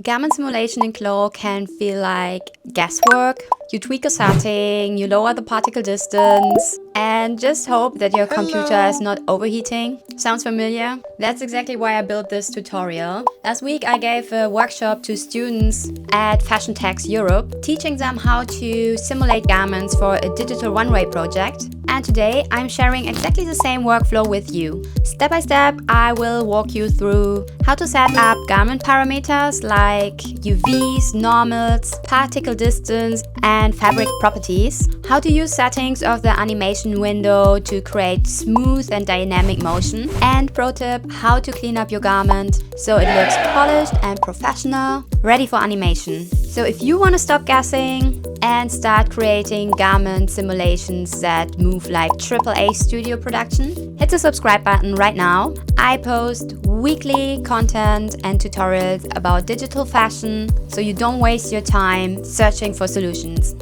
Garment simulation in CLO can feel like guesswork. You tweak a setting, you lower the particle distance, and just hope that your computer is not overheating. Sounds familiar? That's exactly why I built this tutorial. Last week I gave a workshop to students at Fashion Tax Europe, teaching them how to simulate garments for a digital runway project. And today I'm sharing exactly the same workflow with you. Step by step, I will walk you through how to set up garment parameters like UVs, normals, particle distance, and fabric properties, how to use settings of the animation window to create smooth and dynamic motion, and pro tip, how to clean up your garment so it looks polished and professional, ready for animation. So if you want to stop guessing and start creating garment simulations that move like AAA studio production, hit the subscribe button right now. I post weekly content and tutorials about digital fashion, so you don't waste your time searching for solutions.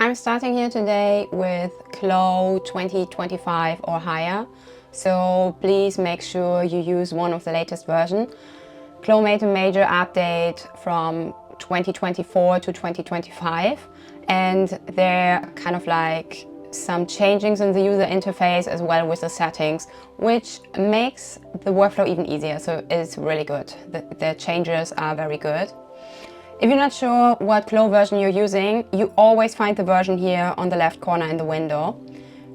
I'm starting here today with CLO 2025 or higher, so please make sure you use one of the latest versions. CLO made a major update from 2024 to 2025, and there are kind of like some changings in the user interface as well with the settings, which makes the workflow even easier. So it's really good. The changes are very good. If you're not sure what CLO version you're using, you always find the version here on the left corner in the window.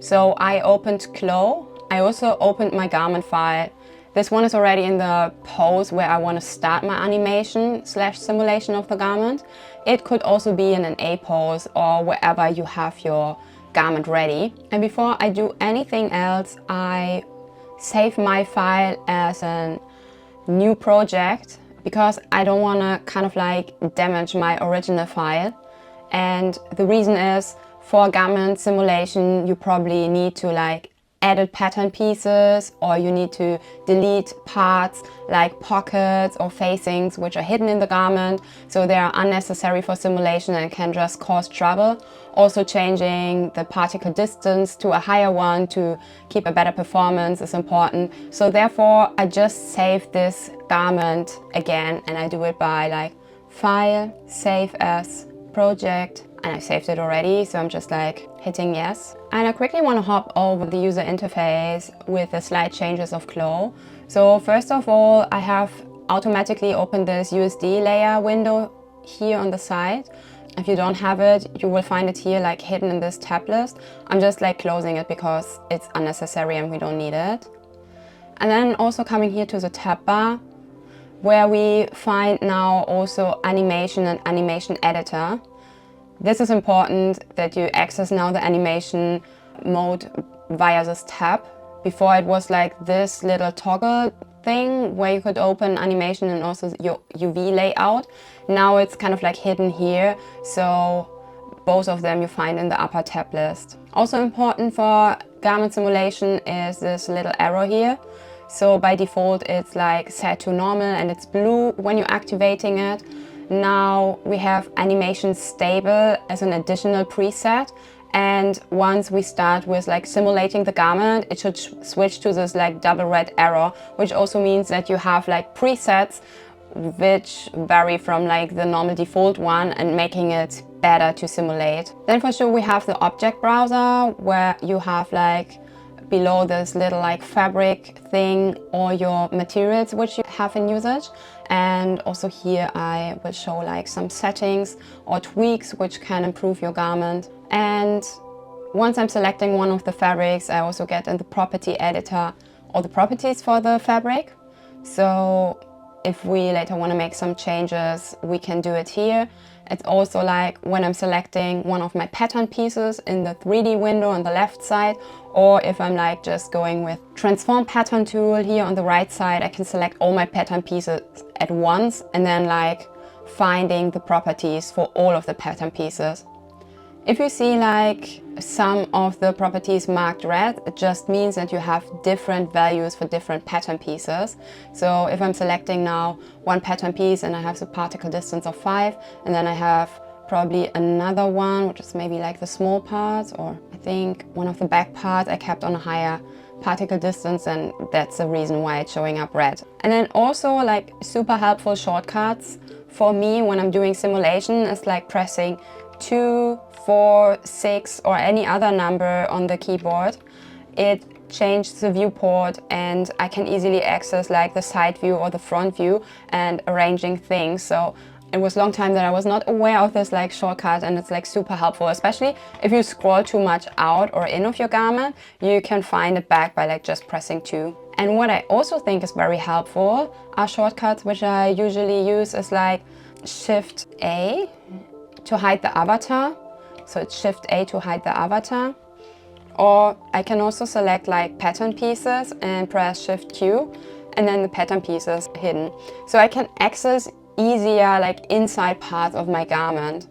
So I opened CLO. I also opened my garment file. This one is already in the pose where I want to start my animation / simulation of the garment. It could also be in an A pose or wherever you have your garment ready. And before I do anything else, I save my file as a new project because I don't want to kind of like damage my original file. And the reason is, for garment simulation, you probably need to like edit pattern pieces, or you need to delete parts like pockets or facings which are hidden in the garment, so they are unnecessary for simulation and can just cause trouble. Also, changing the particle distance to a higher one to keep a better performance is important. So therefore I just save this garment again, and I do it by like File, Save As, Project, and I saved it already, so I'm just like hitting yes. And I quickly want to hop over the user interface with the slight changes of CLO. So first of all, I have automatically opened this USD layer window here on the side. If you don't have it, you will find it here like hidden in this tab list. I'm just like closing it because it's unnecessary and we don't need it. And then also coming here to the tab bar, where we find now also animation and animation editor. This is important that you access now the animation mode via this tab. Before it was like this little toggle thing where you could open animation and also your UV layout. Now it's kind of like hidden here, so both of them you find in the upper tab list. Also important for garment simulation is this little arrow here. So by default it's like set to normal and it's blue when you're activating it. Now we have animation stable as an additional preset, and once we start with like simulating the garment, it should switch to this like double red arrow, which also means that you have like presets which vary from like the normal default one and making it better to simulate. Then for sure we have the object browser, where you have like below this little like fabric thing or your materials which you have in usage. And also here I will show like some settings or tweaks which can improve your garment. And once I'm selecting one of the fabrics, I also get in the property editor all the properties for the fabric. So if we later want to make some changes, we can do it here. It's also like when I'm selecting one of my pattern pieces in the 3D window on the left side, or if I'm like just going with transform pattern tool here on the right side, I can select all my pattern pieces at once and then like finding the properties for all of the pattern pieces. If you see like some of the properties marked red, it just means that you have different values for different pattern pieces. So if I'm selecting now one pattern piece and I have the particle distance of 5, and then I have probably another one which is maybe like the small parts, or I think one of the back parts I kept on a higher particle distance, and that's the reason why it's showing up red. And then also like super helpful shortcuts for me when I'm doing simulation is like pressing 2, 4, 6 or any other number on the keyboard. It changes the viewport and I can easily access like the side view or the front view and arranging things. So it was a long time that I was not aware of this like shortcut, and it's like super helpful, especially if you scroll too much out or in of your garment. You can find it back by like just pressing 2. And what I also think is very helpful are shortcuts which I usually use is like Shift A to hide the avatar. So it's Shift A to hide the avatar. Or I can also select like pattern pieces and press Shift Q, and then the pattern piece is hidden. So I can access easier like inside parts of my garment.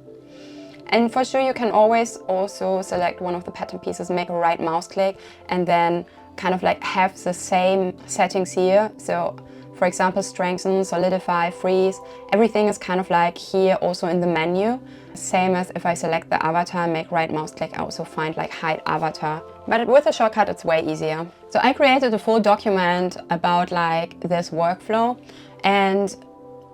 And for sure you can always also select one of the pattern pieces, make a right mouse click, and then kind of like have the same settings here. So for example, strengthen, solidify, freeze, everything is kind of like here also in the menu. Same as if I select the avatar, make right mouse click, I also find like hide avatar. But with a shortcut it's way easier. So I created a full document about like this workflow, and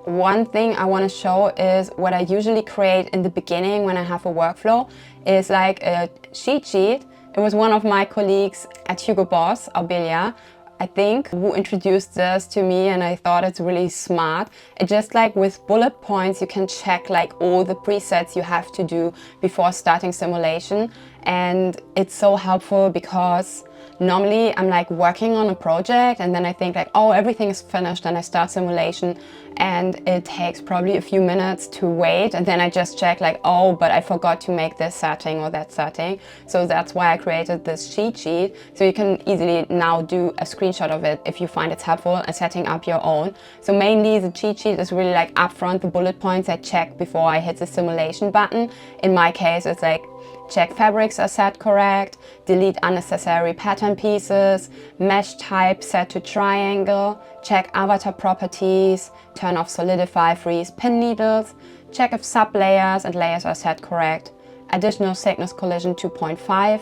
one thing I want to show is what I usually create in the beginning when I have a workflow is like a cheat sheet. It was one of my colleagues at Hugo Boss, Aubelia, I think, who introduced this to me, and I thought it's really smart. It just like with bullet points you can check like all the presets you have to do before starting simulation, and it's so helpful because normally I'm like working on a project and then I think like, oh, everything is finished, and I start simulation and it takes probably a few minutes to wait, and then I just check like, oh, but I forgot to make this setting or that setting. So that's why I created this cheat sheet, so you can easily now do a screenshot of it if you find it's helpful and setting up your own. So mainly the cheat sheet is really like upfront the bullet points I check before I hit the simulation button. In my case it's like check fabrics are set correct, delete unnecessary pattern pieces, mesh type set to triangle, check avatar properties, turn off solidify, freeze pin needles, check if sub-layers and layers are set correct, additional thickness collision 2.5,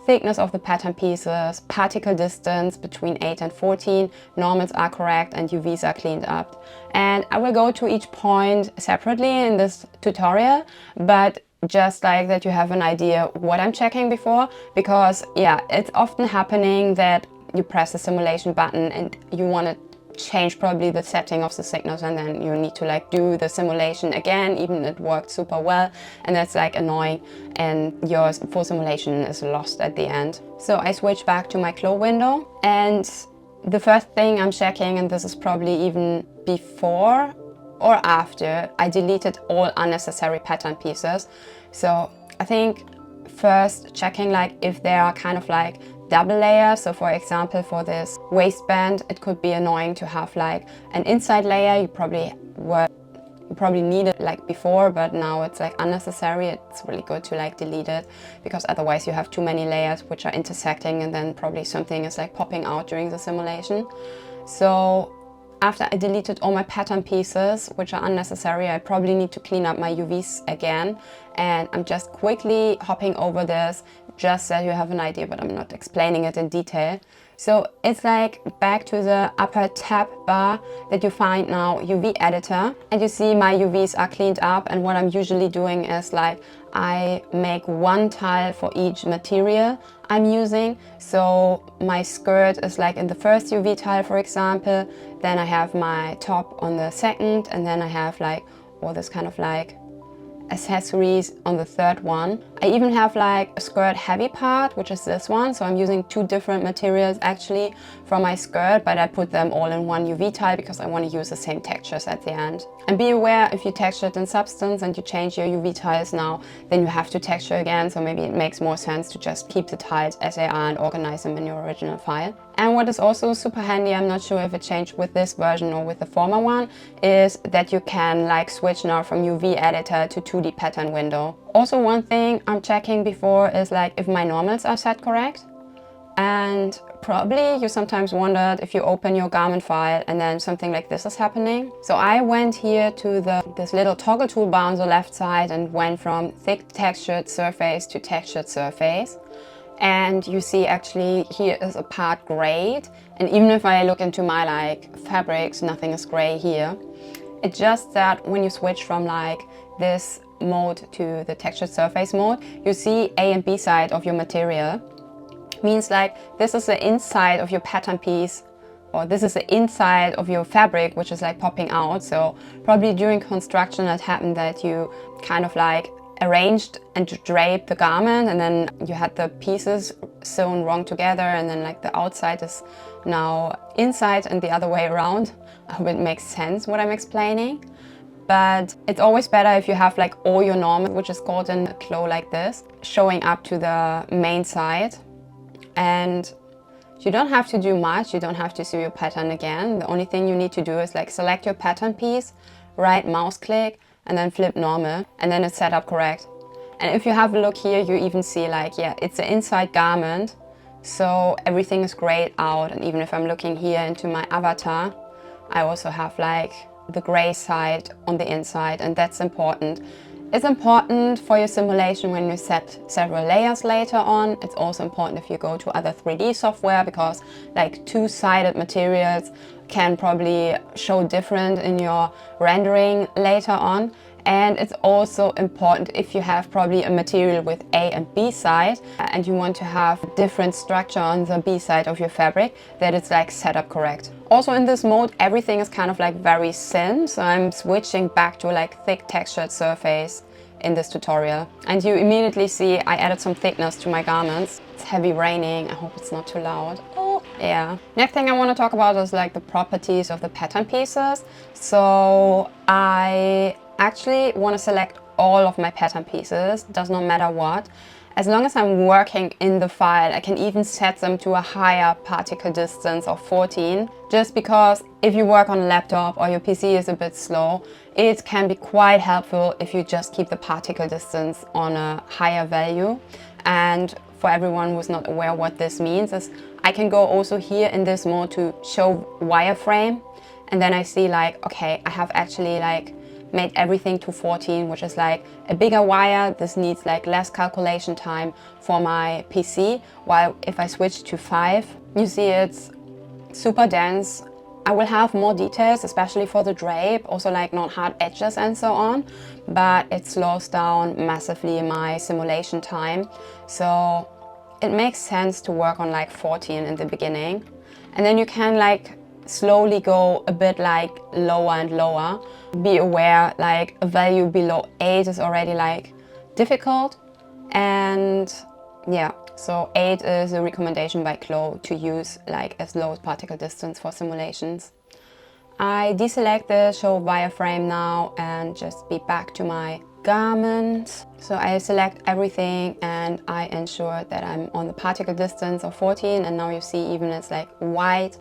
thickness of the pattern pieces, particle distance between 8 and 14, normals are correct and UVs are cleaned up. And I will go to each point separately in this tutorial, but just like that you have an idea what I'm checking before, because yeah, it's often happening that you press the simulation button and you want to change probably the setting of the thickness, and then you need to like do the simulation again, even it worked super well, and that's like annoying and your full simulation is lost at the end. So I switch back to my CLO window, and the first thing I'm checking, and this is probably even before or after, I deleted all unnecessary pattern pieces. So I think first checking like if they are kind of like double layers. So for example, for this waistband, it could be annoying to have like an inside layer. You probably need it like before, but now it's like unnecessary. It's really good to like delete it, because otherwise you have too many layers which are intersecting, and then probably something is like popping out during the simulation. So after I deleted all my pattern pieces, which are unnecessary, I probably need to clean up my UVs again. And I'm just quickly hopping over this, just so you have an idea, but I'm not explaining it in detail. So it's like back to the upper tab bar that you find now, UV editor. And you see my UVs are cleaned up, and what I'm usually doing is like, I make one tile for each material I'm using. So my skirt is like in the first UV tile, for example, then I have my top on the second, and then I have like all this kind of like accessories on the third one. I even have like a skirt heavy part, which is this one. So I'm using two different materials actually for my skirt, but I put them all in one UV tile because I want to use the same textures at the end. And be aware, if you texture it in Substance and you change your UV tiles now, then you have to texture again. So maybe it makes more sense to just keep the tiles as they are and organize them in your original file. And what is also super handy, I'm not sure if it changed with this version or with the former one, is that you can like switch now from UV editor to 2D pattern window. Also, one thing I'm checking before is like if my normals are set correct. And probably you sometimes wondered if you open your garment file and then something like this is happening. So I went here to this little toggle toolbar on the left side and went from thick textured surface to textured surface. and you see actually here is a part grayed, and even if I look into my like fabrics, nothing is gray here. It's just that when you switch from like this mode to the textured surface mode, you see A and B side of your material. Means like this is the inside of your pattern piece, or this is the inside of your fabric, which is like popping out. So probably during construction it happened that you kind of like arranged and draped the garment, and then you had the pieces sewn wrong together, and then like the outside is now inside and the other way around. I hope it makes sense what I'm explaining. But it's always better if you have like all your normal, which is called in a CLO like this, showing up to the main side. And you don't have to do much, you don't have to sew your pattern again. The only thing you need to do is like select your pattern piece, right mouse click, and then flip normal, and then it's set up correct. And if you have a look here, you even see like, yeah, it's the inside garment, so everything is grayed out. And even if I'm looking here into my avatar, I also have like the gray side on the inside, and that's important. It's important for your simulation when you set several layers later on. It's also important if you go to other 3D software, because like two-sided materials can probably show different in your rendering later on. And it's also important if you have probably a material with A and B side and you want to have different structure on the B side of your fabric, that it's like set up correct. Also in this mode, everything is kind of like very thin, so I'm switching back to like thick textured surface in this tutorial. And you immediately see I added some thickness to my garments. It's heavy raining, I hope it's not too loud. Oh, yeah. Next thing I want to talk about is like the properties of the pattern pieces. So I actually want to select all of my pattern pieces, does not matter what. As long as I'm working in the file, I can even set them to a higher particle distance of 14, just because if you work on a laptop or your PC is a bit slow, it can be quite helpful if you just keep the particle distance on a higher value. And for everyone who's not aware what this means, is I can go also here in this mode to show wireframe, and then I see like, okay, I have actually like made everything to 14, which is like a bigger wire. This needs like less calculation time for my PC, while if I switch to 5, you see it's super dense. I will have more details, especially for the drape, also like not hard edges and so on, but it slows down massively my simulation time. So it makes sense to work on like 14 in the beginning, and then you can like slowly go a bit like lower and lower. Be aware like a value below 8 is already like difficult, and yeah, so 8 is a recommendation by CLO to use like as low as particle distance for simulations. I deselect the show wireframe now and just be back to my garment. So I select everything and I ensure that I'm on the particle distance of 14, and now you see even it's like white,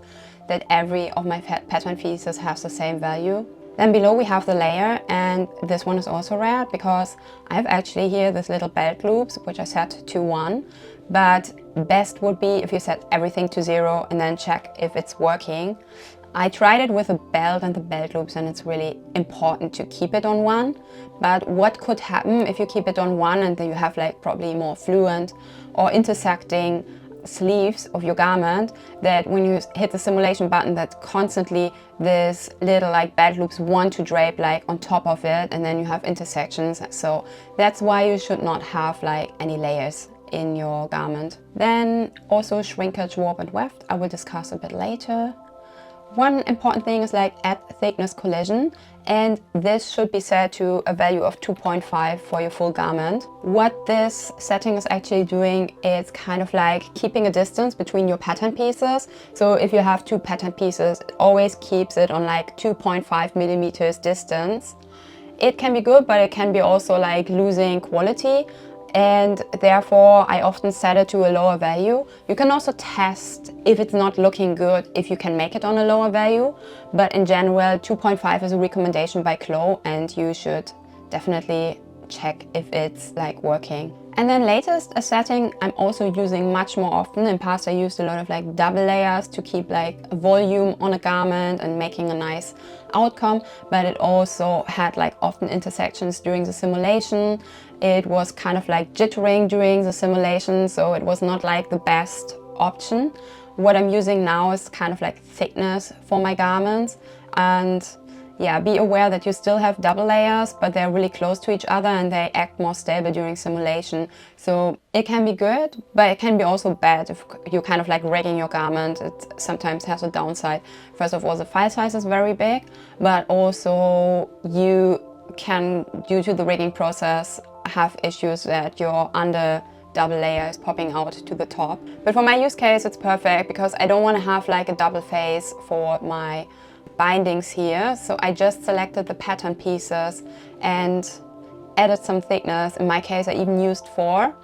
that every of my pattern pieces has the same value. Then below we have the layer, and this one is also rare because I have actually here this little belt loops, which I set to 1, but best would be if you set everything to 0 and then check if it's working. I tried it with a belt and the belt loops, and it's really important to keep it on 1. But what could happen if you keep it on 1 and then you have like probably more fluent or intersecting sleeves of your garment, that when you hit the simulation button, that constantly this little like belt loops want to drape like on top of it, and then you have intersections. So that's why you should not have like any layers in your garment. Then also shrinkage, warp and weft, I will discuss a bit later. One important thing is like add thickness collision, and this should be set to a value of 2.5 for your full garment. What this setting is actually doing is kind of like keeping a distance between your pattern pieces. So if you have 2 pattern pieces, it always keeps it on like 2.5 millimeters distance. It can be good, but it can be also like losing quality, and therefore I often set it to a lower value. You can also test if it's not looking good, if you can make it on a lower value, but in general 2.5 is a recommendation by CLO, and you should definitely check if it's like working. And then latest setting I'm also using much more often. In past I used a lot of like double layers to keep like a volume on a garment and making a nice outcome, but it also had like often intersections during the simulation. It was kind of like jittering during the simulation, so it was not like the best option. What I'm using now is kind of like thickness for my garments, and yeah, be aware that you still have double layers, but they're really close to each other and they act more stable during simulation. So it can be good, but it can be also bad if you're kind of like rigging your garment. It sometimes has a downside. First of all, the file size is very big, but also you can, due to the rigging process, have issues that your under double layer is popping out to the top. But for my use case, it's perfect because I don't want to have like a double face for my bindings here. So I just selected the pattern pieces and added some thickness. In my case, I even used 4.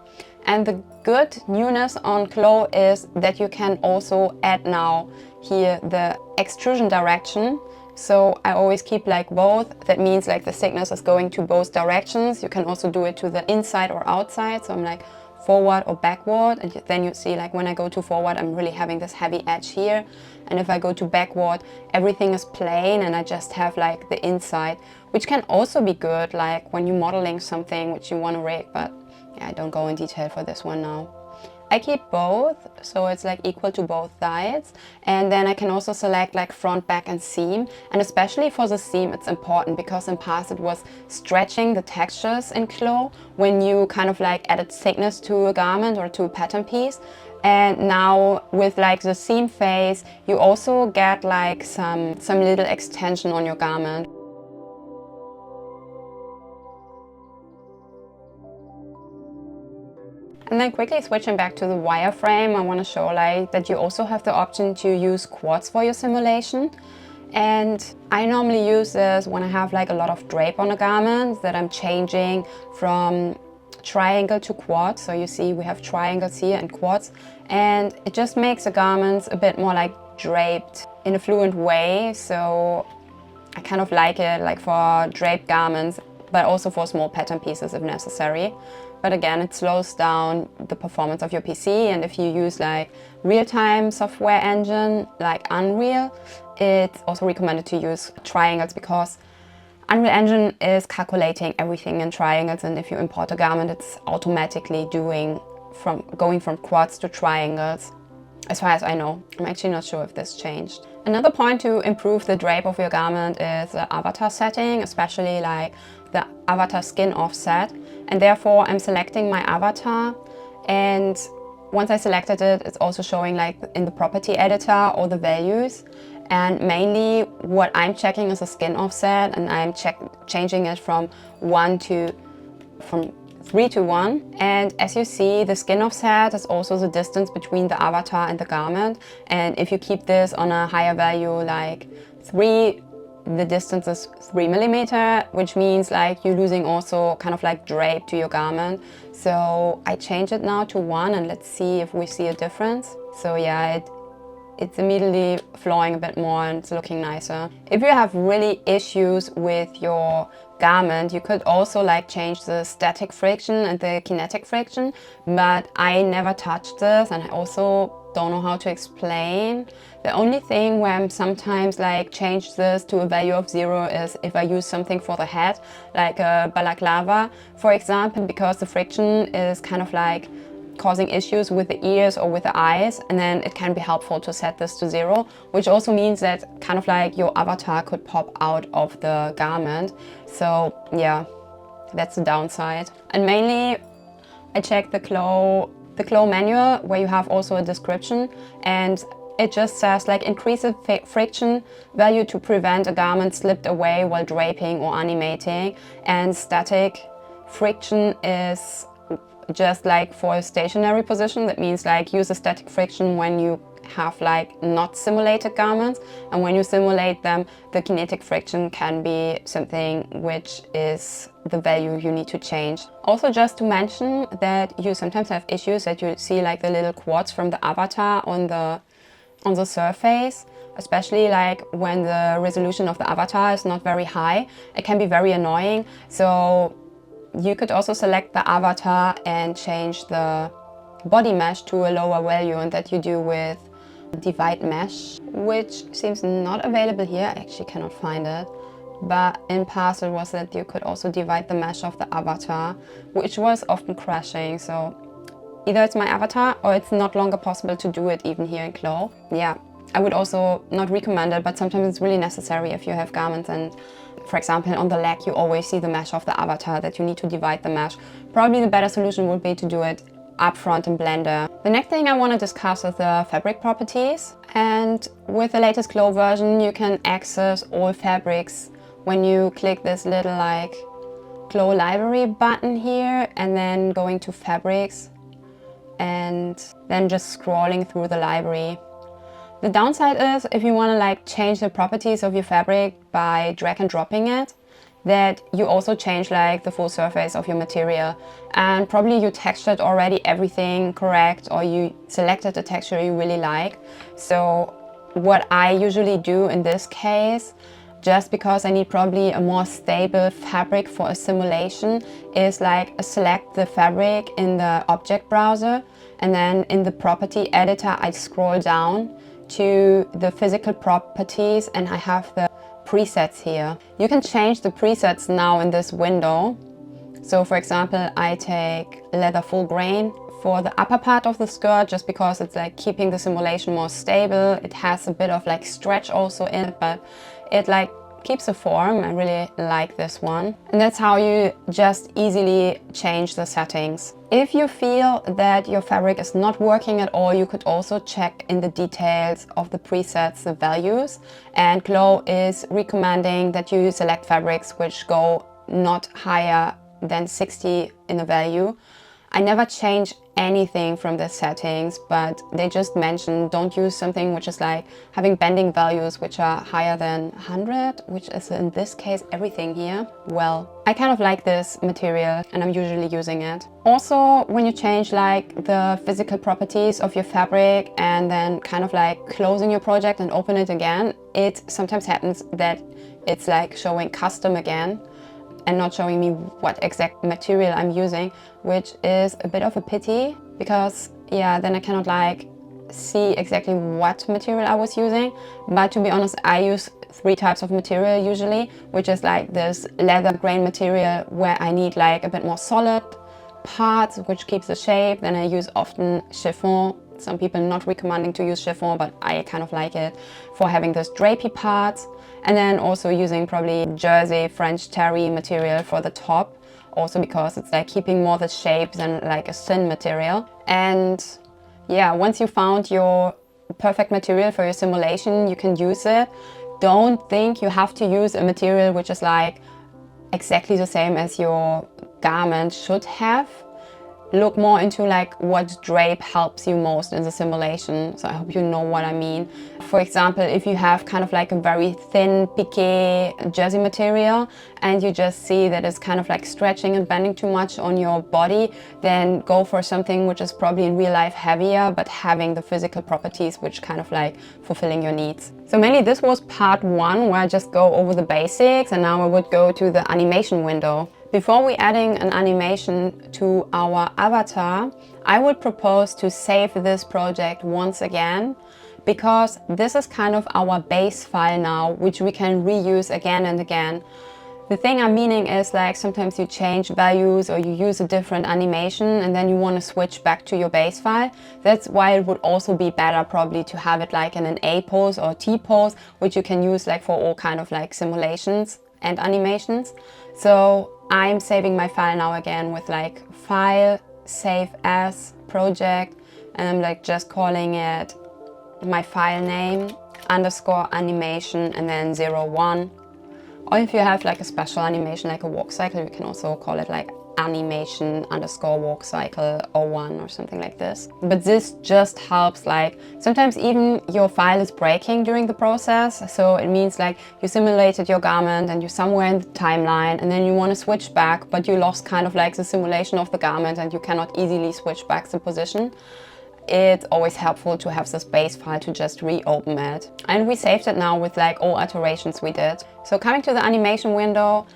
And the good newness on CLO is that you can also add now here the extrusion direction. So I always keep like both. That means like the thickness is going to both directions. You can also do it to the inside or outside. So I'm like forward or backward, and then you see like when I go to forward I'm really having this heavy edge here, and if I go to backward everything is plain and I just have like the inside, which can also be good like when you're modeling something which you want to rig, but yeah, I don't go in detail for this one now. I keep both, so it's like equal to both sides, and then I can also select like front, back and seam. And especially for the seam it's important because in past it was stretching the textures in CLO when you kind of like added thickness to a garment or to a pattern piece. And now with like the seam face you also get like some little extension on your garment. And then quickly switching back to the wireframe, I want to show like that you also have the option to use quartz for your simulation. And I normally use this when I have like a lot of drape on a garment that I'm changing from triangle to quartz. So you see we have triangles here and quartz, and it just makes the garments a bit more like draped in a fluent way. So I kind of like it like for draped garments, but also for small pattern pieces if necessary. But again, it slows down the performance of your PC, and if you use like real-time software engine like Unreal, it's also recommended to use triangles because Unreal Engine is calculating everything in triangles, and if you import a garment, it's automatically going from quads to triangles. As far as I know. I'm actually not sure if this changed. Another point to improve the drape of your garment is the avatar setting, especially like the avatar skin offset. And therefore I'm selecting my avatar, and once I selected it, it's also showing like in the property editor all the values. And mainly what I'm checking is a skin offset, and I'm changing it from 3 to 1. And as you see, the skin offset is also the distance between the avatar and the garment. And if you keep this on a higher value like 3, the distance is 3 millimeter, which means like you're losing also kind of like drape to your garment. So I change it now to 1, and let's see if we see a difference. So yeah, it's immediately flowing a bit more and it's looking nicer. If you have really issues with your garment, you could also like change the static friction and the kinetic friction, but I never touched this and I also don't know how to explain. The only thing where I'm sometimes like change this to a value of 0 is if I use something for the head, like a balaclava, for example, because the friction is kind of like causing issues with the ears or with the eyes, and then it can be helpful to set this to 0, which also means that kind of like your avatar could pop out of the garment. So yeah, that's the downside. And mainly I check the CLO manual, where you have also a description, and it just says like increase the friction value to prevent a garment slipped away while draping or animating. And static friction is just like for a stationary position. That means like use a static friction when you have like not simulated garments, and when you simulate them, the kinetic friction can be something which is the value you need to change. Also, just to mention that you sometimes have issues that you see like the little quartz from the avatar on the surface, especially like when the resolution of the avatar is not very high. It can be very annoying. So You could also select the avatar and change the body mesh to a lower value, and that you do with divide mesh, which seems not available here. I actually cannot find it. But in past it was that you could also divide the mesh of the avatar, which was often crashing. So either it's my avatar or it's not longer possible to do it even here in CLO. Yeah, I would also not recommend it, but sometimes it's really necessary if you have garments and, for example, on the leg you always see the mesh of the avatar that you need to divide the mesh. Probably the better solution would be to do it up front in Blender. The next thing I want to discuss is the fabric properties. And with the latest CLO version you can access all fabrics when you click this little like CLO library button here and then going to fabrics and then just scrolling through the library. The downside is if you want to like change the properties of your fabric by drag and dropping it, that you also change like the full surface of your material, and probably you textured already everything correct or you selected a texture you really like. So what I usually do in this case, just because I need probably a more stable fabric for a simulation, is like select the fabric in the object browser, and then in the property editor I scroll down to the physical properties and I have the presets here. You can change the presets now in this window. So for example, I take leather full grain for the upper part of the skirt just because it's like keeping the simulation more stable. It has a bit of like stretch also in it, but it like keeps the form. I really like this one. And that's how you just easily change the settings. If you feel that your fabric is not working at all, you could also check in the details of the presets the values. And CLO is recommending that you select fabrics which go not higher than 60 in the value. I never change anything from the settings, but they just mentioned don't use something which is like having bending values which are higher than 100, which is in this case everything here. Well, I kind of like this material and I'm usually using it. Also, when you change like the physical properties of your fabric and then kind of like closing your project and open it again, it sometimes happens that it's like showing custom again and not showing me what exact material I'm using, which is a bit of a pity because yeah, then I cannot like see exactly what material I was using. But to be honest, I use 3 types of material usually, which is like this leather grain material where I need like a bit more solid parts which keeps the shape. Then I use often chiffon. Some people not recommending to use chiffon, but I kind of like it for having this drapey parts. And then also using probably jersey French terry material for the top, also because it's like keeping more the shape than like a thin material. And yeah, once you found your perfect material for your simulation, you can use it. Don't think you have to use a material which is like exactly the same as your garment should have. Look more into like what drape helps you most in the simulation. So I hope you know what I mean. For example, if you have kind of like a very thin piqué jersey material and you just see that it's kind of like stretching and bending too much on your body, then go for something which is probably in real life heavier but having the physical properties which kind of like fulfilling your needs. So mainly this was part 1 where I just go over the basics, and now I would go to the animation window. Before we adding an animation to our avatar, I would propose to save this project once again, because this is kind of our base file now, which we can reuse again and again. The thing I'm meaning is like sometimes you change values or you use a different animation and then you want to switch back to your base file. That's why it would also be better probably to have it like in an A pose or T pose, which you can use like for all kind of like simulations and animations. So I'm saving my file now again with like file, save as, project, and I'm like just calling it my file name underscore animation and then 01. Or if you have like a special animation like a walk cycle, you can also call it like animation underscore walk cycle 01 or something like this. But this just helps, like sometimes even your file is breaking during the process. So it means like you simulated your garment and you're somewhere in the timeline and then you want to switch back, but you lost kind of like the simulation of the garment and you cannot easily switch back the position. It's always helpful to have this base file to just reopen it. And we saved it now with like all iterations we did. So coming to the animation window,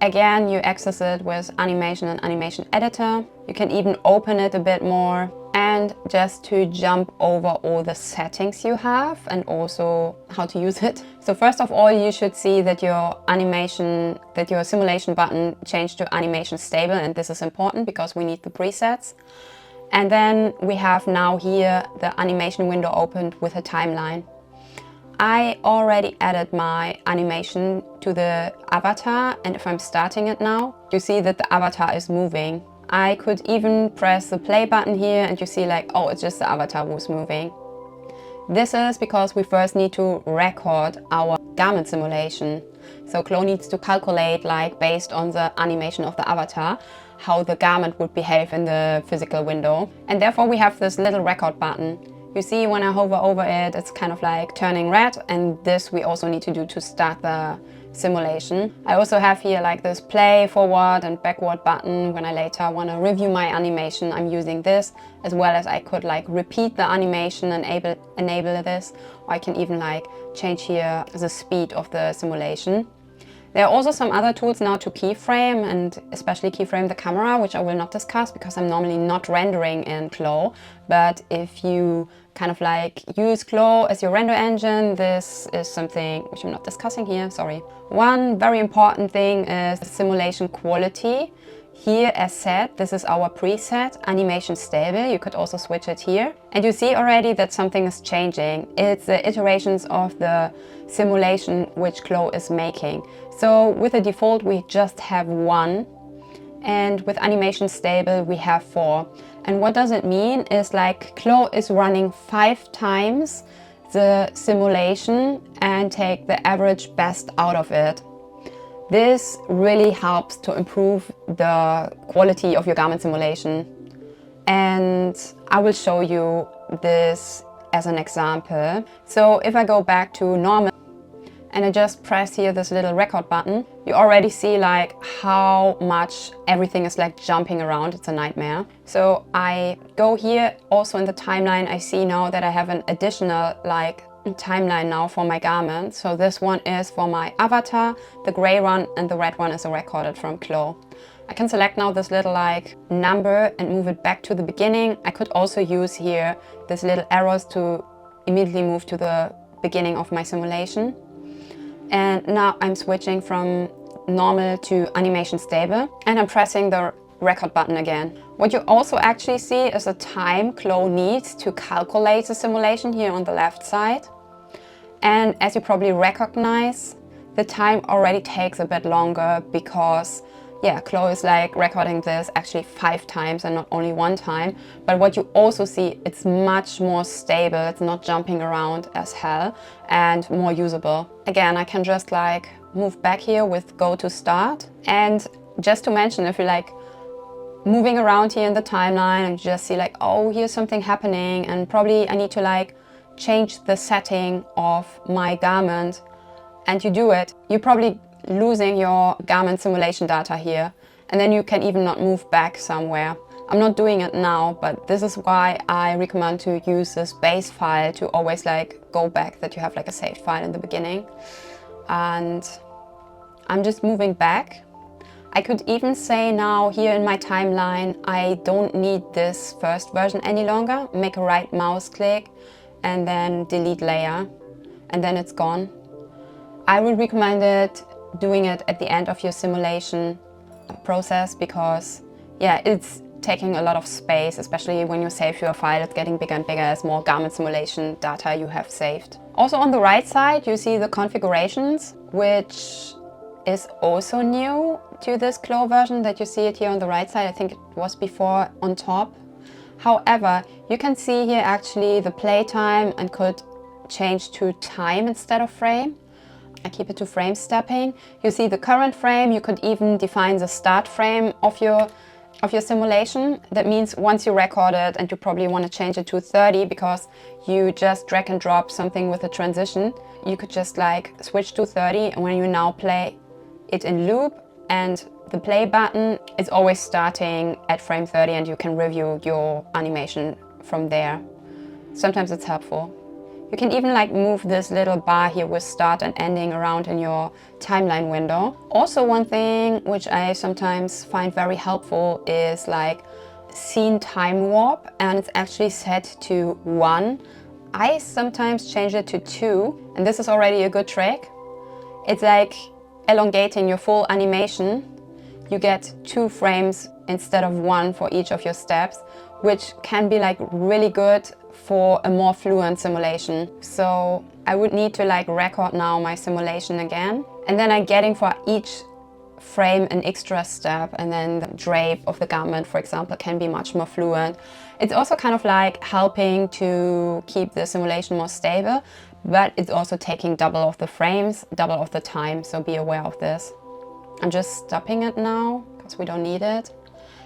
Again, you access it with animation and animation editor. You can even open it a bit more. And just to jump over all the settings you have and also how to use it. So first of all, you should see that your simulation button changed to animation stable, and this is important because we need the presets. And then we have now here the animation window opened with a timeline. I already added my animation to the avatar, and if I'm starting it now, you see that the avatar is moving. I could even press the play button here and you see like, oh, it's just the avatar who's moving. This is because we first need to record our garment simulation. So CLO needs to calculate, like based on the animation of the avatar, how the garment would behave in the physical window. And therefore we have this little record button. You see when I hover over it, it's kind of like turning red, and this we also need to do to start the simulation. I also have here like this play forward and backward button. When I later want to review my animation, I'm using this, as well as I could like repeat the animation and enable this, or I can even like change here the speed of the simulation. There are also some other tools now to keyframe, and especially keyframe the camera, which I will not discuss because I'm normally not rendering in CLO. But if you kind of like use CLO as your render engine, this is something which I'm not discussing here, sorry. One very important thing is simulation quality. Here, as said, this is our preset, animation stable. You could also switch it here. And you see already that something is changing. It's the iterations of the simulation which CLO is making. So with the default, we just have 1. And with animation stable, we have 4. And what does it mean is like CLO is running 5 times the simulation and take the average best out of it. This really helps to improve the quality of your garment simulation. And I will show you this as an example. So if I go back to normal and I just press here this little record button, you already see like how much everything is like jumping around. It's a nightmare. So I go here, also in the timeline, I see now that I have an additional like timeline now for my garment. So this one is for my avatar, the gray one, and the red one is recorded from CLO. I can select now this little like number and move it back to the beginning. I could also use here this little arrows to immediately move to the beginning of my simulation. And now I'm switching from normal to animation stable, and I'm pressing the record button again. What you also actually see is the time CLO needs to calculate the simulation here on the left side. And as you probably recognize, the time already takes a bit longer because CLO is like recording this actually 5 times and not only 1 time. But what you also see, it's much more stable. It's not jumping around as hell and more usable. Again, I can just like move back here with go to start. And just to mention, if you like moving around here in the timeline and you just see like, oh, here's something happening and probably I need to like change the setting of my garment, and you do it, you're probably losing your garment simulation data here, and then you can even not move back somewhere. I'm not doing it now, but this is why I recommend to use this base file to always like go back, that you have like a saved file in the beginning. And I'm just moving back. I could even say now here in my timeline, I don't need this first version any longer. Make a right mouse click and then delete layer, and then it's gone. I would recommend it doing it at the end of your simulation process because it's taking a lot of space, especially when you save your file. It's getting bigger and bigger as more garment simulation data you have saved. Also on the right side, you see the configurations, which is also new to this CLO version, that you see it here on the right side. I think it was before on top. However, you can see here actually the play time and could change to time instead of frame. I keep it to frame stepping. You see the current frame. You could even define the start frame of your simulation. That means once you record it, and you probably want to change it to 30 because you just drag and drop something with a transition, you could just like switch to 30, and when you now play it in loop and the play button is always starting at frame 30, and you can review your animation from there. Sometimes it's helpful. You can even like move this little bar here with start and ending around in your timeline window. Also, one thing which I sometimes find very helpful is like scene time warp, and it's actually set to 1. I sometimes change it to 2, and this is already a good trick. It's like elongating your full animation. You get 2 frames instead of 1 for each of your steps, which can be like really good for a more fluent simulation. So I would need to like record now my simulation again, and then I'm getting for each frame an extra step, and then the drape of the garment, for example, can be much more fluent. It's also kind of like helping to keep the simulation more stable, but it's also taking double of the frames, double of the time, so be aware of this. I'm just stopping it now because we don't need it.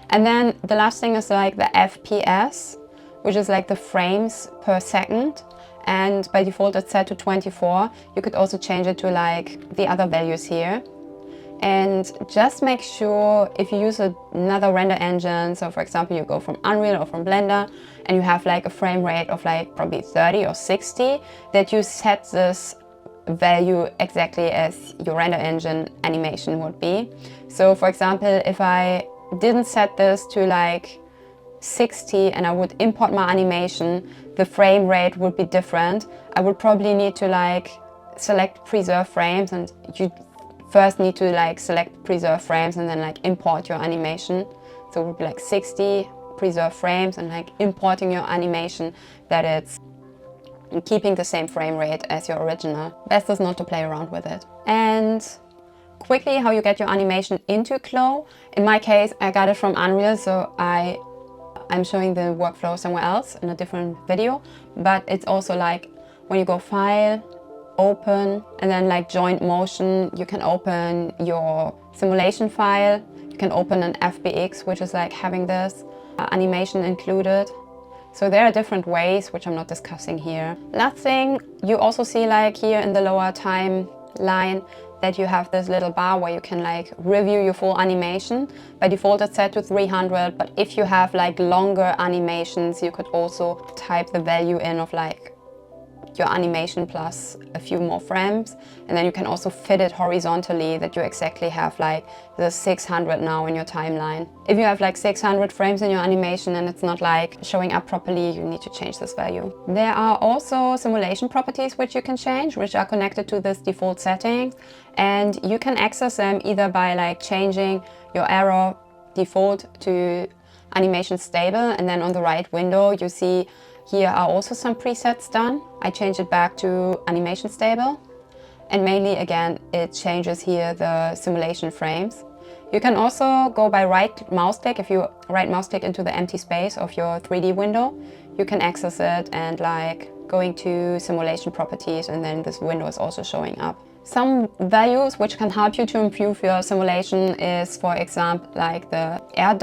And then the last thing is like the FPS, which is like the frames per second, and by default it's set to 24. You could also change it to like the other values here. And just make sure if you use another render engine, so for example you go from Unreal or from Blender, and you have like a frame rate of like probably 30 or 60, that you set this value exactly as your render engine animation would be. So for example, if I didn't set this to like 60 and I would import my animation, the frame rate would be different. I would probably need to like select preserve frames, and you first need to like select preserve frames and then like import your animation. So it would be like 60 preserve frames and like importing your animation that it's keeping the same frame rate as your original. Best is not to play around with it. And quickly how you get your animation into CLO. In my case, I got it from Unreal, so I'm showing the workflow somewhere else in a different video. But it's also like when you go File, Open, and then like Joint Motion, you can open your simulation file. You can open an FBX, which is like having this animation included. So there are different ways, which I'm not discussing here. Last thing, you also see like here in the lower timeline that you have this little bar where you can like review your full animation. By default it's set to 300, but if you have like longer animations, you could also type the value in of like your animation plus a few more frames, and then you can also fit it horizontally that you exactly have like the 600 now in your timeline. If you have like 600 frames in your animation and it's not like showing up properly, you need to change this value. There are also simulation properties which you can change, which are connected to this default settings, and you can access them either by like changing your arrow default to animation stable, and then on the right window you see here are also some presets done. I change it back to animation stable, and mainly again it changes here the simulation frames. You can also go by right mouse click. If you right mouse click into the empty space of your 3D window, you can access it and like going to simulation properties, and then this window is also showing up. Some values which can help you to improve your simulation is, for example, like the air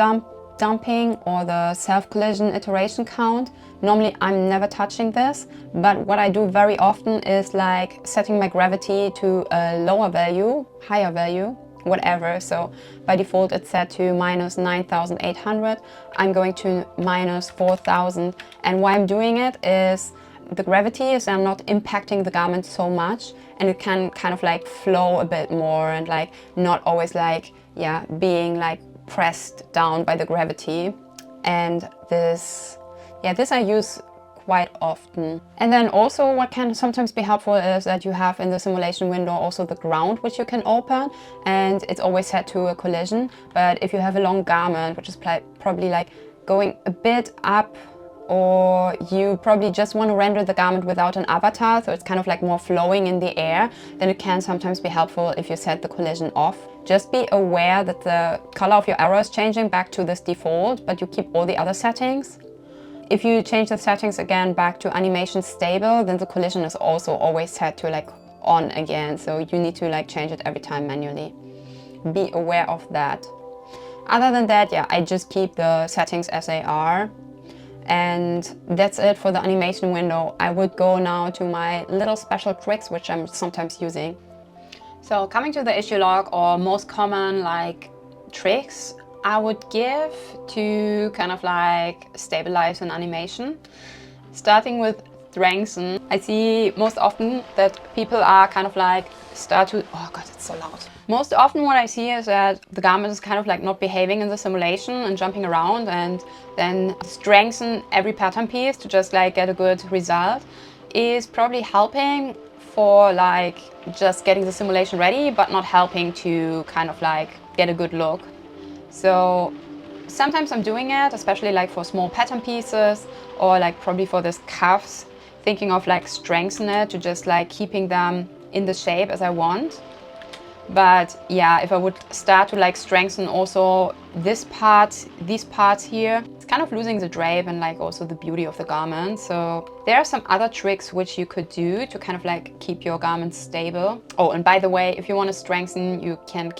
dumping or the self-collision iteration count. Normally I'm never touching this, but what I do very often is like setting my gravity to a lower value, higher value, whatever. So by default it's set to minus 9,800. I'm going to minus 4,000, and why I'm doing it is the gravity is not impacting the garment so much, and it can kind of like flow a bit more and like not always like, yeah, being like pressed down by the gravity. And this I use quite often. And then also what can sometimes be helpful is that you have in the simulation window also the ground which you can open, and it's always set to a collision. But if you have a long garment which is probably like going a bit up, or you probably just want to render the garment without an avatar, so it's kind of like more flowing in the air, then it can sometimes be helpful if you set the collision off. Just be aware that the color of your arrow is changing back to this default, but you keep all the other settings. If you change the settings again back to animation stable, then the collision is also always set to like on again, so you need to like change it every time manually. Be aware of that. Other than that, yeah, I just keep the settings as they are. And that's it for the animation window. I would go now to my little special tricks which I'm sometimes using. So coming to the issue log, or most common like tricks I would give to kind of like stabilize an animation. Starting with strengthen. I see most often that people are kind of like start to, oh god, it's so loud. Most often what I see is that the garment is kind of like not behaving in the simulation and jumping around, and then strengthen every pattern piece to just like get a good result is probably helping for like just getting the simulation ready, but not helping to kind of like get a good look. So sometimes I'm doing it, especially like for small pattern pieces, or like probably for this cuffs, thinking of like strengthen it to just like keeping them in the shape as I want. But yeah, if I would start to like strengthen also this part, these parts here, it's kind of losing the drape and like also the beauty of the garment. So there are some other tricks which you could do to kind of like keep your garment stable. Oh, and by the way, if you want to strengthen, you can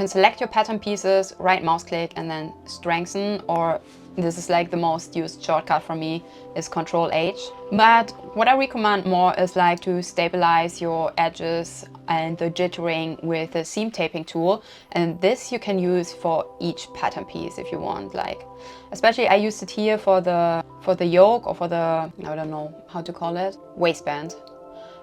select your pattern pieces, right mouse click and then strengthen, or this is like the most used shortcut for me is Control H. But what I recommend more is like to stabilize your edges and the jittering with the seam taping tool. And this you can use for each pattern piece if you want, like, especially I used it here for the yoke or for the, I don't know how to call it, waistband.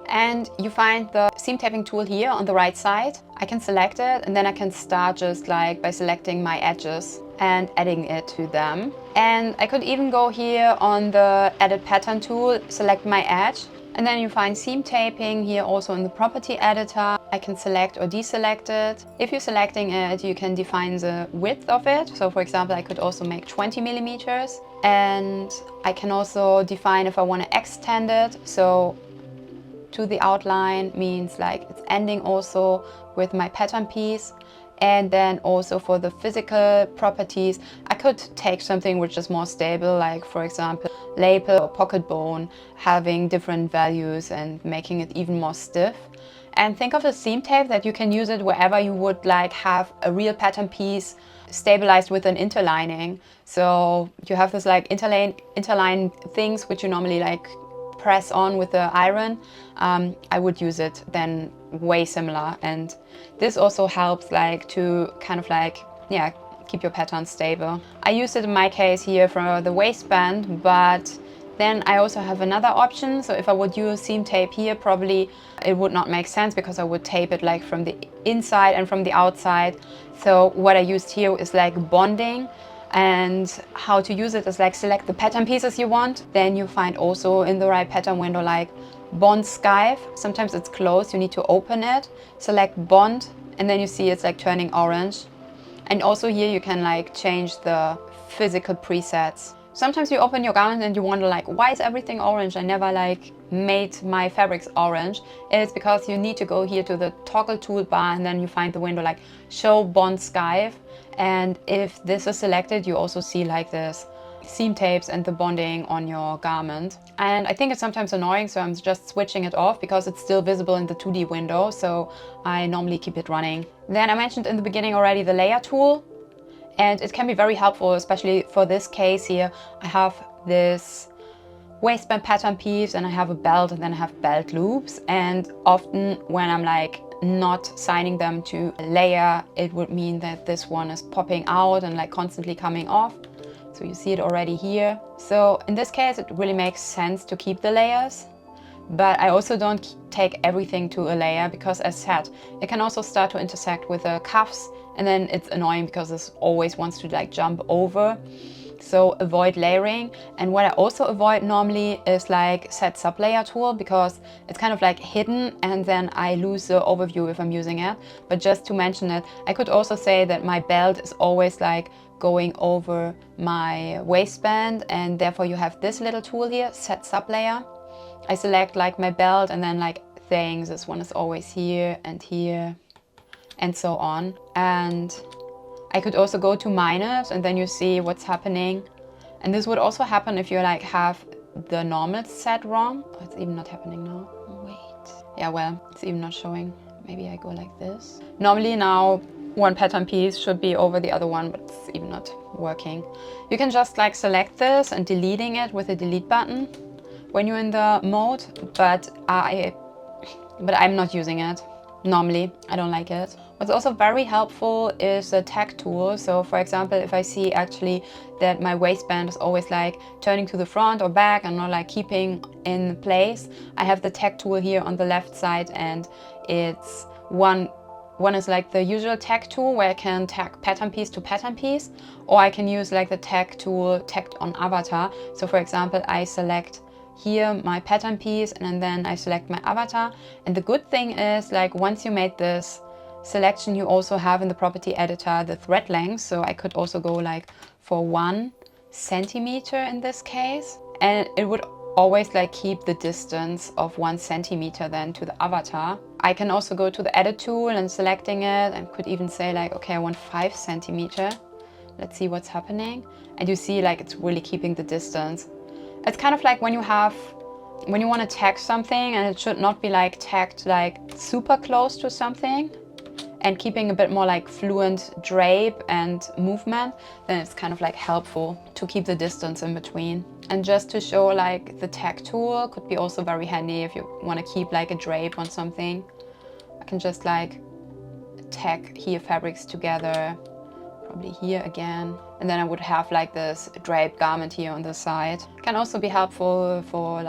And you find the seam taping tool here on the right side. I can select it and then I can start just like by selecting my edges and adding it to them. And I could even go here on the edit pattern tool, select my edge, and then you find seam taping here also in the property editor. I can select or deselect it. If you're selecting it, you can define the width of it. So for example, I could also make 20 millimeters, and I can also define if I want to extend it. So to the outline means like it's ending also with my pattern piece. And then also for the physical properties, I could take something which is more stable, like for example, lapel or pocket bone, having different values and making it even more stiff. And think of the seam tape that you can use it wherever you would like have a real pattern piece stabilized with an interlining. So you have this like interline things which you normally like press on with the iron. I would use it then way similar, and this also helps like to kind of like, yeah, keep your pattern stable. I used it in my case here for the waistband, but then I also have another option. So if I would use seam tape here, probably it would not make sense because I would tape it like from the inside and from the outside. So what I used here is like bonding. And how to use it is like select the pattern pieces you want. Then you find also in the right pattern window like bond skive. Sometimes it's closed, you need to open it. Select bond and then you see it's like turning orange. And also here you can like change the physical presets. Sometimes you open your garment and you wonder like, why is everything orange? I never like made my fabrics orange. It's because you need to go here to the toggle toolbar and then you find the window like show bond skive. And if this is selected, you also see like this seam tapes and the bonding on your garment. And I think it's sometimes annoying, so I'm just switching it off because it's still visible in the 2D window. So I normally keep it running. Then I mentioned in the beginning already the layer tool. And it can be very helpful, especially for this case here. I have this waistband pattern piece and I have a belt and then I have belt loops. And often when I'm like not signing them to a layer, it would mean that this one is popping out and like constantly coming off. So you see it already here. So in this case, it really makes sense to keep the layers. But I also don't take everything to a layer because, as said, it can also start to intersect with the cuffs, and then it's annoying because this always wants to like jump over. So avoid layering. And what I also avoid normally is like set sublayer tool, because it's kind of like hidden and then I lose the overview if I'm using it. But just to mention it, I could also say that my belt is always like going over my waistband, and therefore you have this little tool here, set sublayer. I select like my belt and then like things, this one is always here and so on. And I could also go to minus and then you see what's happening. And this would also happen if you like have the normal set wrong. Oh, it's even not happening now. Wait. Yeah, well, it's even not showing. Maybe I go like this. Normally now one pattern piece should be over the other one, but it's even not working. You can just like select this and deleting it with the delete button when you're in the mode, but I'm not using it. Normally, I don't like it. What's also very helpful is the tack tool. So for example, if I see actually that my waistband is always like turning to the front or back and not like keeping in place, I have the tack tool here on the left side, and it's one is like the usual tack tool where I can tack pattern piece to pattern piece, or I can use like the tack tool tacked on avatar. So for example, I select here my pattern piece and then I select my avatar. And the good thing is, like, once you made this selection, you also have in the property editor the thread length. So I could also go like for 1 centimeter in this case, and it would always like keep the distance of 1 centimeter then to the avatar. I can also go to the edit tool and selecting it, and could even say like, okay, I want 5 centimeter. Let's see what's happening. And you see like it's really keeping the distance. It's kind of like when you want to tack something and it should not be like tacked like super close to something, and keeping a bit more like fluent drape and movement, then it's kind of like helpful to keep the distance in between. And just to show, like, the tack tool could be also very handy if you want to keep like a drape on something. I can just like tack here fabrics together, probably here again, and then I would have like this draped garment here on the side. Can also be helpful for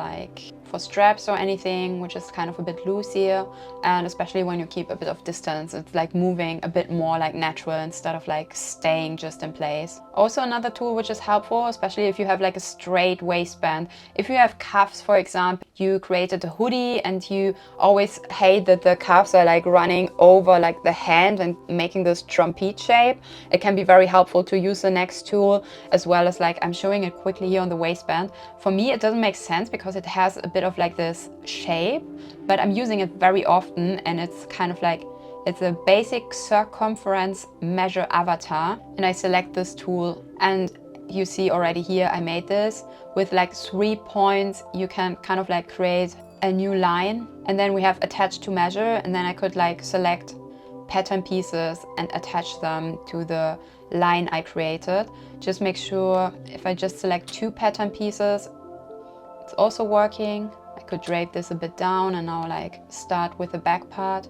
straps or anything which is kind of a bit loose here, and especially when you keep a bit of distance, it's like moving a bit more like natural instead of like staying just in place. Also another tool which is helpful, especially if you have like a straight waistband. If you have cuffs, for example, you created a hoodie and you always hate that the cuffs are like running over like the hand and making this trumpet shape, it can be very helpful to use the next tool, as well as like I'm showing it quickly here on the waistband. For me it doesn't make sense because it has a bit of like this shape, but I'm using it very often, and it's kind of like, it's a basic circumference measure avatar, and I select this tool, and you see already here I made this with like 3 points. You can kind of like create a new line, and then we have attach to measure, and then I could like select pattern pieces and attach them to the line I created. Just make sure if I just select 2 pattern pieces, it's also working. I could drape this a bit down and now like start with the back part.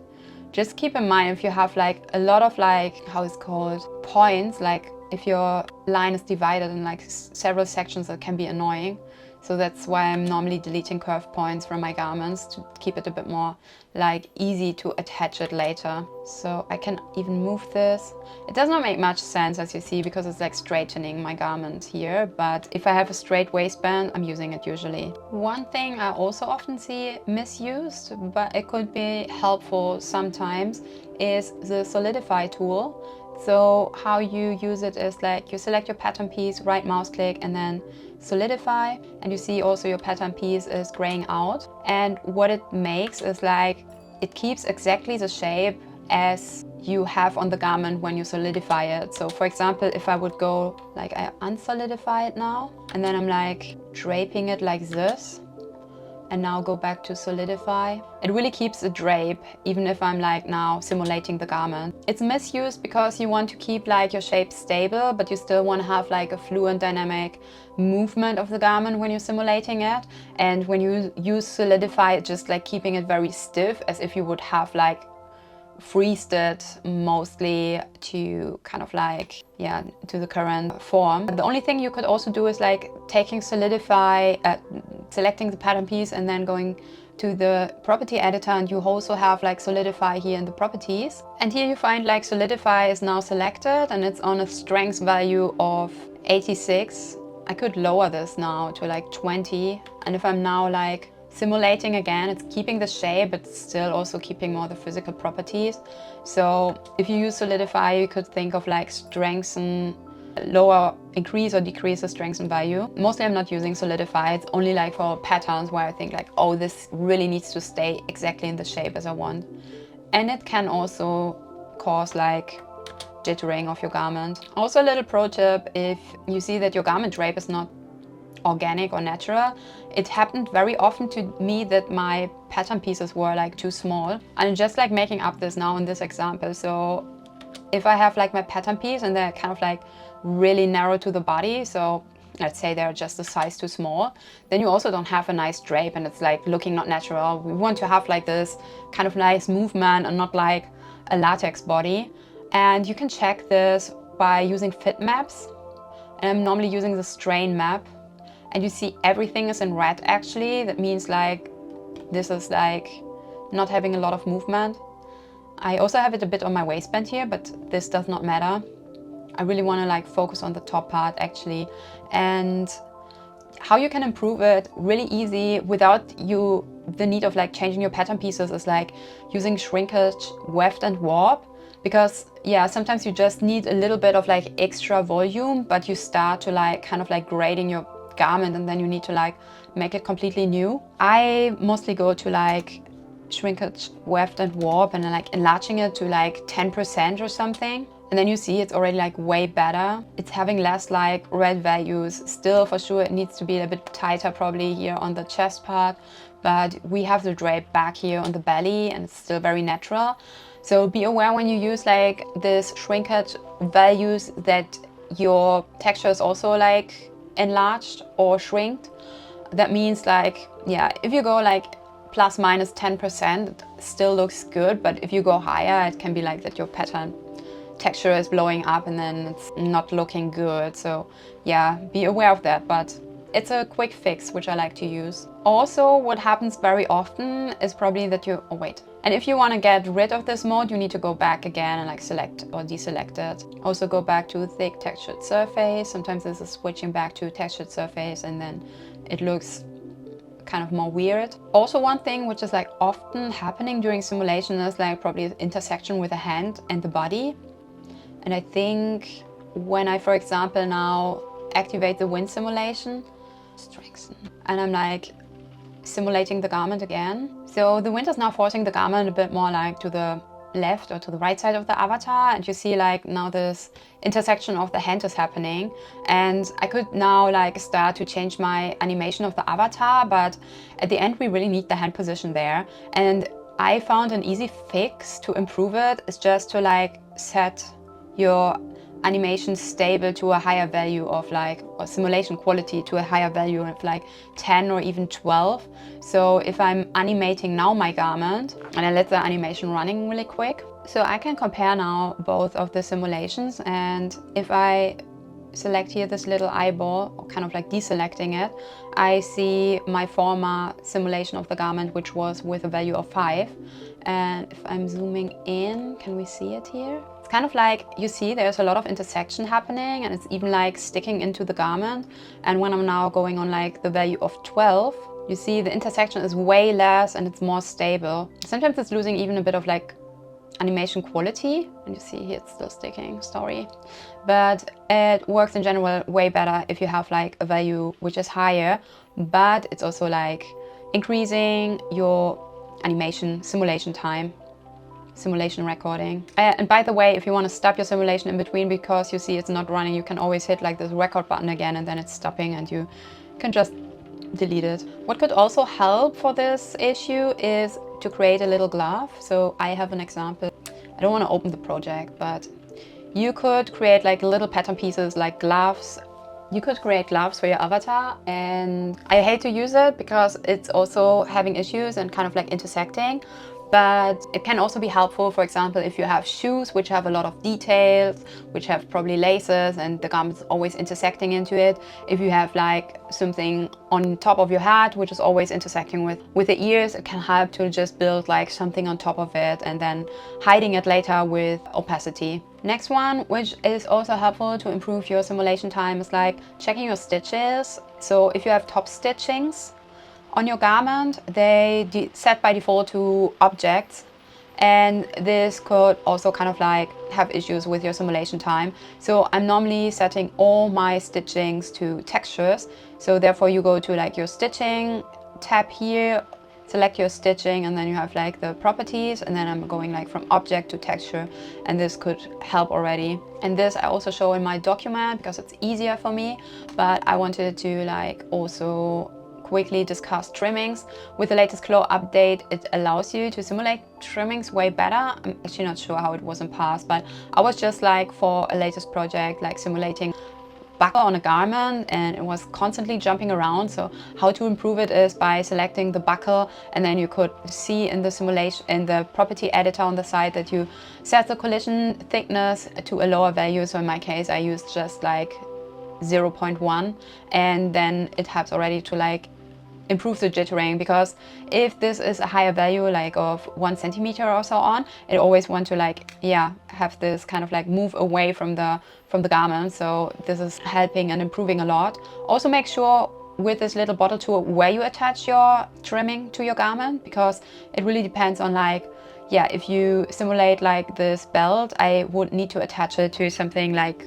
Just keep in mind, if you have like a lot of like, how it's called, points, like if your line is divided in like several sections, that can be annoying. So that's why I'm normally deleting curve points from my garments, to keep it a bit more like easy to attach it later. So I can even move this. It does not make much sense, as you see, because it's like straightening my garment here. But if I have a straight waistband, I'm using it usually. One thing I also often see misused, but it could be helpful sometimes, is the Solidify tool. So how you use it is like you select your pattern piece, right mouse click, and then Solidify, and you see also your pattern piece is graying out. And what it makes is like it keeps exactly the shape as you have on the garment when you solidify it. So for example, if I would go like, I unsolidify it now, and then I'm like draping it like this, and now go back to Solidify. It really keeps a drape, even if I'm like now simulating the garment. It's misused because you want to keep like your shape stable, but you still want to have like a fluent dynamic movement of the garment when you're simulating it. And when you use Solidify, it's just like keeping it very stiff, as if you would have like freezed it mostly to kind of like, yeah, to the current form. The only thing you could also do is like taking Solidify, selecting the pattern piece, and then going to the property editor, and you also have like Solidify here in the properties. And here you find like Solidify is now selected, and it's on a strength value of 86. I could lower this now to like 20, and if I'm now like simulating again, it's keeping the shape, but still also keeping more the physical properties. So if you use Solidify, you could think of like strengthen, lower, increase or decrease the strength and value. Mostly I'm not using Solidify. It's only like for patterns where I think like, oh, this really needs to stay exactly in the shape as I want. And it can also cause like jittering of your garment. Also a little pro tip, if you see that your garment drape is not organic or natural. It happened very often to me that my pattern pieces were like too small. I'm just like making up this now in this example. So if I have like my pattern piece and they're kind of like really narrow to the body, so let's say they're just a size too small, then you also don't have a nice drape and it's like looking not natural. We want to have like this kind of nice movement and not like a latex body. And you can check this by using fit maps. And I'm normally using the strain map. And you see everything is in red actually. That means like this is like not having a lot of movement. I also have it a bit on my waistband here, but this does not matter. I really want to like focus on the top part actually. And how you can improve it really easy without the need of like changing your pattern pieces is like using shrinkage, weft and warp. Because yeah, sometimes you just need a little bit of like extra volume, but you start to like kind of like grading your garment and then you need to like make it completely new. I mostly go to like shrinkage, weft and warp and then like enlarging it to like 10% or something. And then you see it's already like way better. It's having less like red values. Still for sure it needs to be a bit tighter probably here on the chest part, but we have the drape back here on the belly and it's still very natural. So be aware when you use like this shrinkage values that your texture is also like enlarged or shrinked. That means like, yeah, if you go like plus minus 10%, it still looks good, but if you go higher, it can be like that your pattern texture is blowing up and then it's not looking good. So yeah, be aware of that, but it's a quick fix which I like to use. Also, what happens very often is probably that and if you want to get rid of this mode, you need to go back again and like select or deselect it. Also go back to thick textured surface. Sometimes this is switching back to textured surface and then it looks kind of more weird. Also one thing which is like often happening during simulation is like probably the intersection with the hand and the body. And I think when I, for example, now activate the wind simulation, and I'm like simulating the garment again. So the wind is now forcing the garment a bit more like to the left or to the right side of the avatar, and you see like now this intersection of the hand is happening, and I could now like start to change my animation of the avatar, but at the end we really need the hand position there. And I found an easy fix to improve it is just to like set your animation stable to a higher value of like, or simulation quality to a higher value of like 10 or even 12. So if I'm animating now my garment and I let the animation running really quick, so I can compare now both of the simulations. And if I select here this little eyeball, or kind of like deselecting it, I see my former simulation of the garment, which was with a value of 5. And if I'm zooming in, can we see it here? It's kind of like, you see there's a lot of intersection happening and it's even like sticking into the garment. And when I'm now going on like the value of 12, you see the intersection is way less and it's more stable. Sometimes it's losing even a bit of like animation quality, and you see here it's still sticking, sorry. But it works in general way better if you have like a value which is higher, but it's also like increasing your animation simulation time, simulation recording. And by the way, if you want to stop your simulation in between because you see it's not running, you can always hit like this record button again and then it's stopping and you can just delete it. What could also help for this issue is to create a little glove. So I have an example. I don't want to open the project, but you could create like little pattern pieces like gloves. You could create gloves for your avatar, and I hate to use it because it's also having issues and kind of like intersecting. But it can also be helpful, for example, if you have shoes which have a lot of details, which have probably laces and the garment's always intersecting into it. If you have like something on top of your hat which is always intersecting with the ears, it can help to just build like something on top of it and then hiding it later with opacity. Next one, which is also helpful to improve your simulation time, is like checking your stitches. So if you have top stitchings on your garment, they set by default to objects, and this could also kind of like have issues with your simulation time. So I'm normally setting all my stitchings to textures. So therefore you go to like your stitching tab here, select your stitching, and then you have like the properties, and then I'm going like from object to texture, and this could help already. And this I also show in my document because it's easier for me, but I wanted to like also quickly discuss trimmings. With the latest CLO update, it allows you to simulate trimmings way better. I'm actually not sure how it was in past, but I was just like for a latest project like simulating buckle on a garment and it was constantly jumping around. So how to improve it is by selecting the buckle, and then you could see in the simulation, in the property editor on the side, that you set the collision thickness to a lower value. So in my case, I used just like 0.1, and then it helps already to like improve the jittering, because if this is a higher value like of 1 centimeter or so on, it always want to like, yeah, have this kind of like move away from the garment. So this is helping and improving a lot. Also make sure with this little bottle tool where you attach your trimming to your garment, because it really depends on like, yeah, if you simulate like this belt, I would need to attach it to something like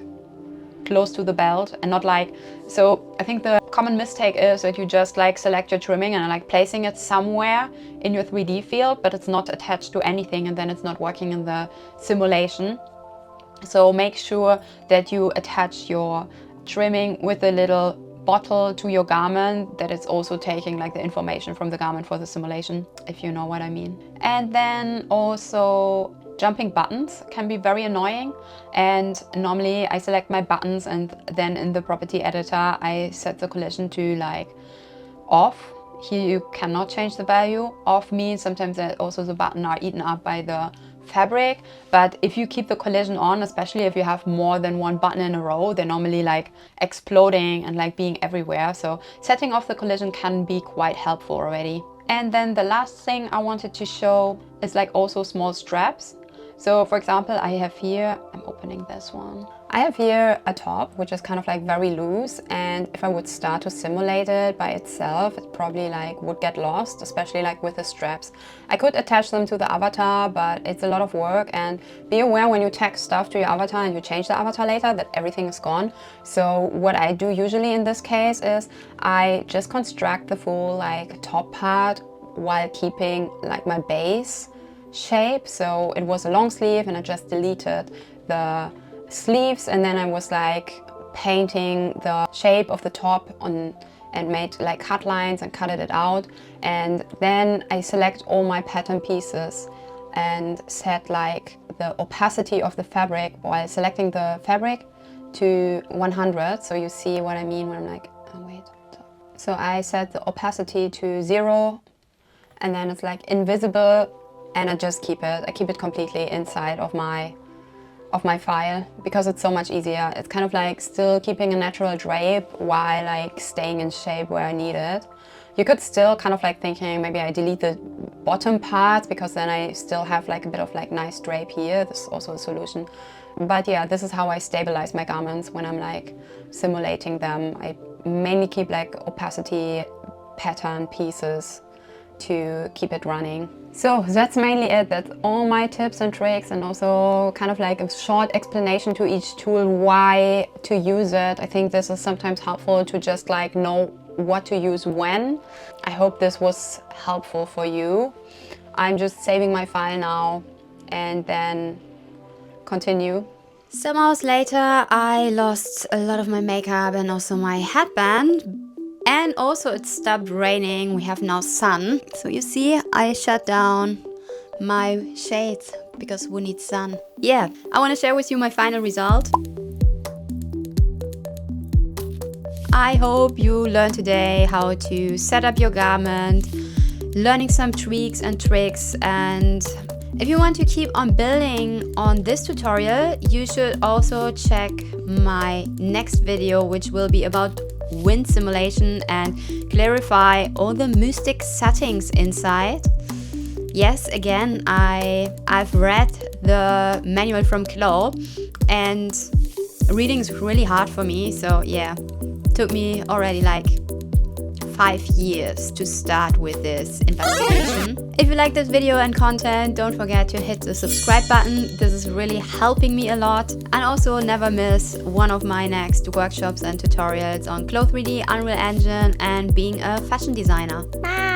close to the belt and not like, so I think the common mistake is that you just like select your trimming and like placing it somewhere in your 3D field, but it's not attached to anything, and then it's not working in the simulation. So make sure that you attach your trimming with a little bottle to your garment, that it's also taking like the information from the garment for the simulation, if you know what I mean. And then also jumping buttons can be very annoying, and normally I select my buttons and then in the property editor I set the collision to like off. Here you cannot change the value. Off means sometimes that also the buttons are eaten up by the fabric, but if you keep the collision on, especially if you have more than one button in a row, they're normally like exploding and like being everywhere. So setting off the collision can be quite helpful already. And then the last thing I wanted to show is like also small straps. So for example, I have here, I'm opening this one. I have here a top, which is kind of like very loose, and if I would start to simulate it by itself, it probably like would get lost, especially like with the straps. I could attach them to the avatar, but it's a lot of work, and be aware when you tag stuff to your avatar and you change the avatar later that everything is gone. So what I do usually in this case is I just construct the full like top part while keeping like my base shape. So it was a long sleeve and I just deleted the sleeves, and then I was like painting the shape of the top on and made like cut lines and cutted it out. And then I select all my pattern pieces and set like the opacity of the fabric while selecting the fabric to 100. So you see what I mean when I'm like, oh wait. So I set the opacity to 0, and then it's like invisible, and I just keep it. I keep it completely inside of my file because it's so much easier. It's kind of like still keeping a natural drape while like staying in shape where I need it. You could still kind of like thinking maybe I delete the bottom part because then I still have like a bit of like nice drape here. This is also a solution. But yeah, this is how I stabilize my garments when I'm like simulating them. I mainly keep like opacity pattern pieces to keep it running. So that's mainly it. That's all my tips and tricks, and also kind of like a short explanation to each tool, why to use it. I think this is sometimes helpful to just like know what to use when. I hope this was helpful for you. I'm just saving my file now and then continue. Some hours later, I lost a lot of my makeup and also my headband. And also it stopped raining, we have now sun. So you see, I shut down my shades because who needs sun? Yeah, I want to share with you my final result. I hope you learned today how to set up your garment, learning some tweaks and tricks. And if you want to keep on building on this tutorial, you should also check my next video, which will be about wind simulation and clarify all the mystic settings inside. Yes, again, I've read the manual from CLO3D and reading is really hard for me, so yeah, took me already like 5 years to start with this investigation. If you like this video and content, don't forget to hit the subscribe button. This is really helping me a lot. And also never miss one of my next workshops and tutorials on CLO3D, Unreal Engine, and being a fashion designer. Bye!